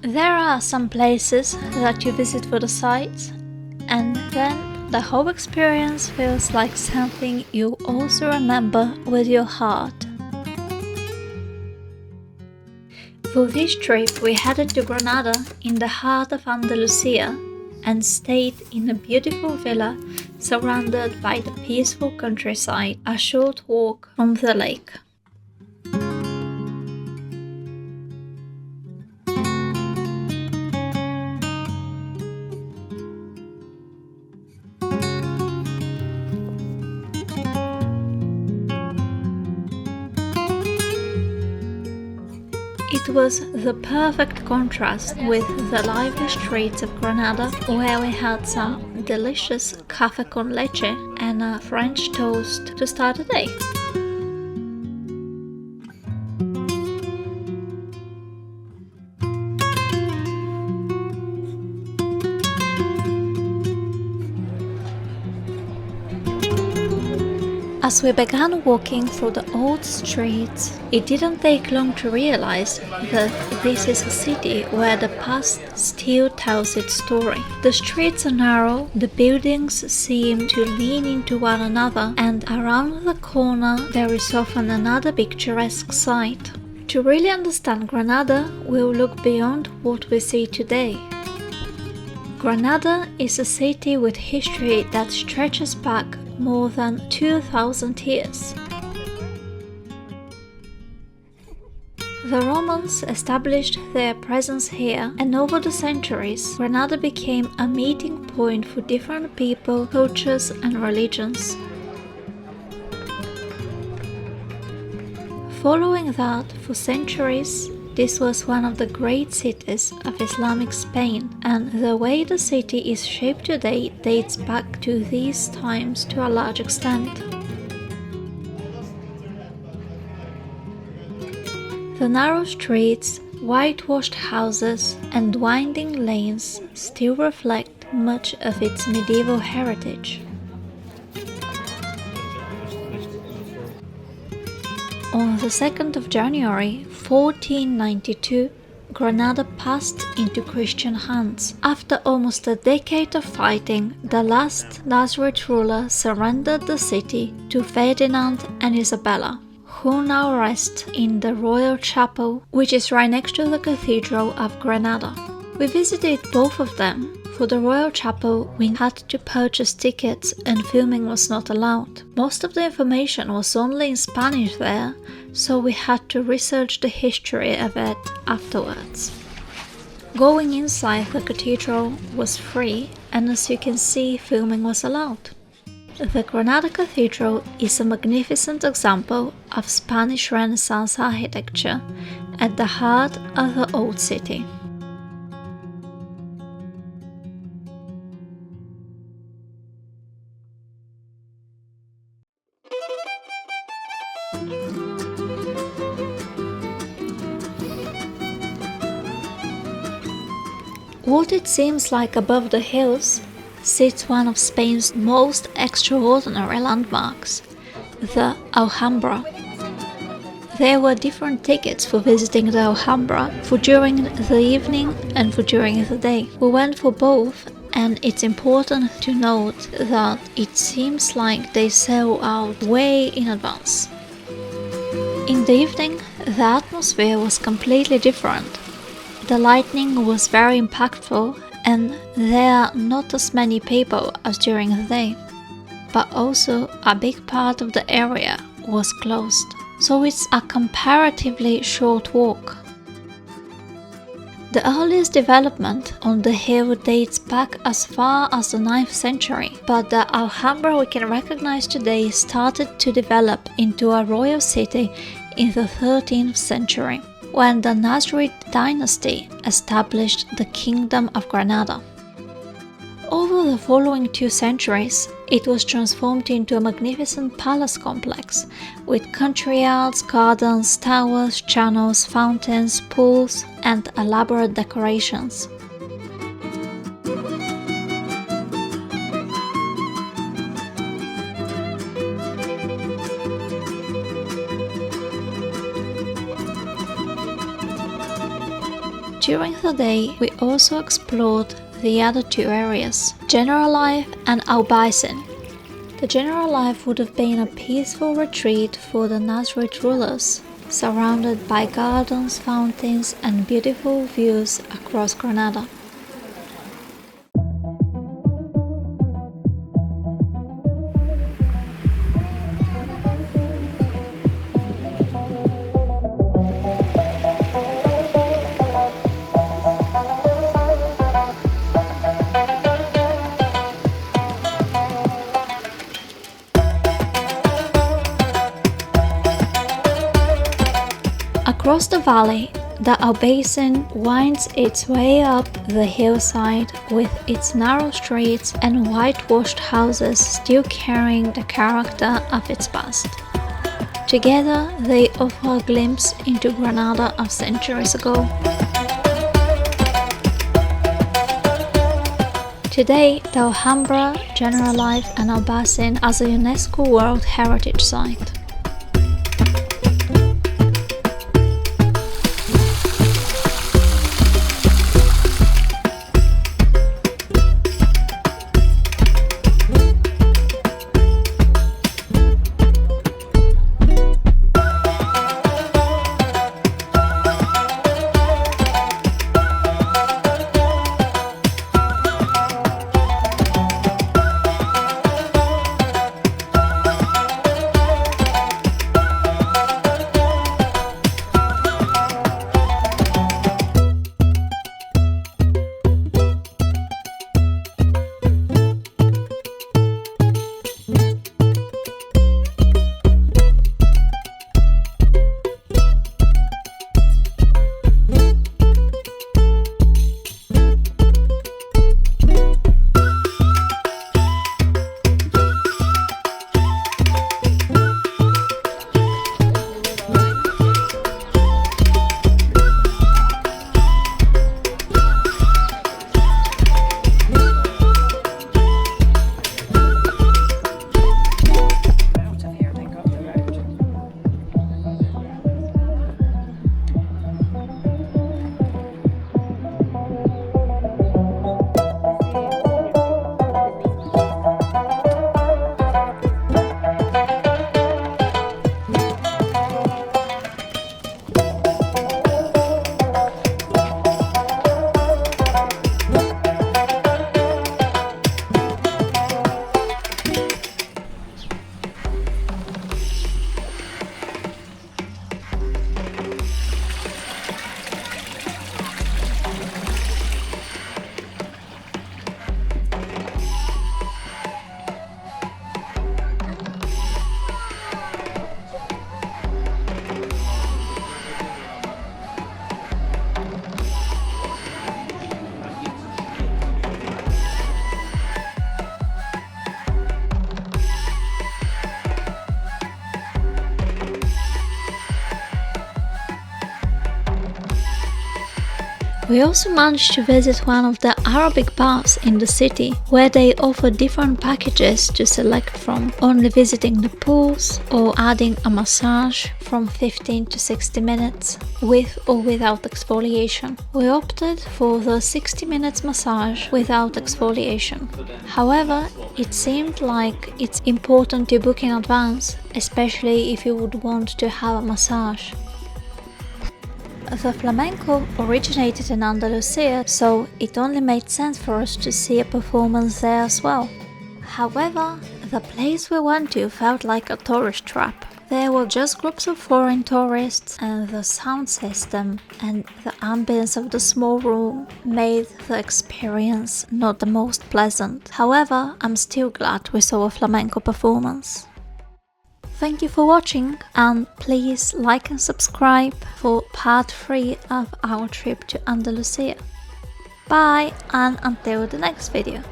There are some places that you visit for the sights, and then the whole experience feels like something you also remember with your heart. For this trip, we headed to Granada in the heart of Andalucia and stayed in a beautiful villa surrounded by the peaceful countryside, a short walk from the lake. It was the perfect contrast with the lively streets of Granada, where we had some delicious café con leche and a French toast to start the day. As we began walking through the old streets, it didn't take long to realize that this is a city where the past still tells its story. The streets are narrow, the buildings seem to lean into one another, and around the corner there is often another picturesque sight. To really understand Granada, we'll look beyond what we see today. Granada is a city with history that stretches back more than 2,000 years. The Romans established their presence here, and over the centuries, Granada became a meeting point for different people, cultures, and religions. Following that, for centuries, this was one of the great cities of Islamic Spain, and the way the city is shaped today dates back to these times to a large extent. The narrow streets, whitewashed houses, and winding lanes still reflect much of its medieval heritage. On the 2nd of January 1492, Granada passed into Christian hands. After almost a decade of fighting, the last Nazarite ruler surrendered the city to Ferdinand and Isabella, who now rest in the Royal Chapel, which is right next to the Cathedral of Granada. We visited both of them. For the Royal Chapel, we had to purchase tickets and filming was not allowed. Most of the information was only in Spanish there, so we had to research the history of it afterwards. Going inside the cathedral was free, and as you can see, filming was allowed. The Granada Cathedral is a magnificent example of Spanish Renaissance architecture at the heart of the old city. What it seems like above the hills sits one of Spain's most extraordinary landmarks, the Alhambra. There were different tickets for visiting the Alhambra, for during the evening and for during the day. We went for both, and it's important to note that it seems like they sell out way in advance. In the evening, the atmosphere was completely different. The lighting was very impactful, and there are not as many people as during the day. But also, a big part of the area was closed, so it's a comparatively short walk. The earliest development on the hill dates back as far as the 9th century, but the Alhambra we can recognize today started to develop into a royal city in the 13th century, when the Nazarite dynasty established the Kingdom of Granada. Over the following 2 centuries, it was transformed into a magnificent palace complex with country yards, gardens, towers, channels, fountains, pools, and elaborate decorations. During the day, we also explored the other two areas, General Life and Albaycin. The General Life would have been a peaceful retreat for the Nasrid rulers, surrounded by gardens, fountains, and beautiful views across Granada. Across the valley, the Albaycin winds its way up the hillside with its narrow streets and whitewashed houses still carrying the character of its past. Together, they offer a glimpse into Granada of centuries ago. Today, the Alhambra, General Life and Albaycin as a UNESCO World Heritage Site. We also managed to visit one of the Arabic baths in the city, where they offer different packages to select from, only visiting the pools or adding a massage from 15 to 60 minutes, with or without exfoliation. We opted for the 60 minutes massage without exfoliation. However, it seemed like it's important to book in advance, especially if you would want to have a massage. The flamenco originated in Andalucía, so it only made sense for us to see a performance there as well. However, the place we went to felt like a tourist trap. There were just groups of foreign tourists, and the sound system and the ambience of the small room made the experience not the most pleasant. However, I'm still glad we saw a flamenco performance. Thank you for watching, and please like and subscribe for part 3 of our trip to Andalusia. Bye, and until the next video.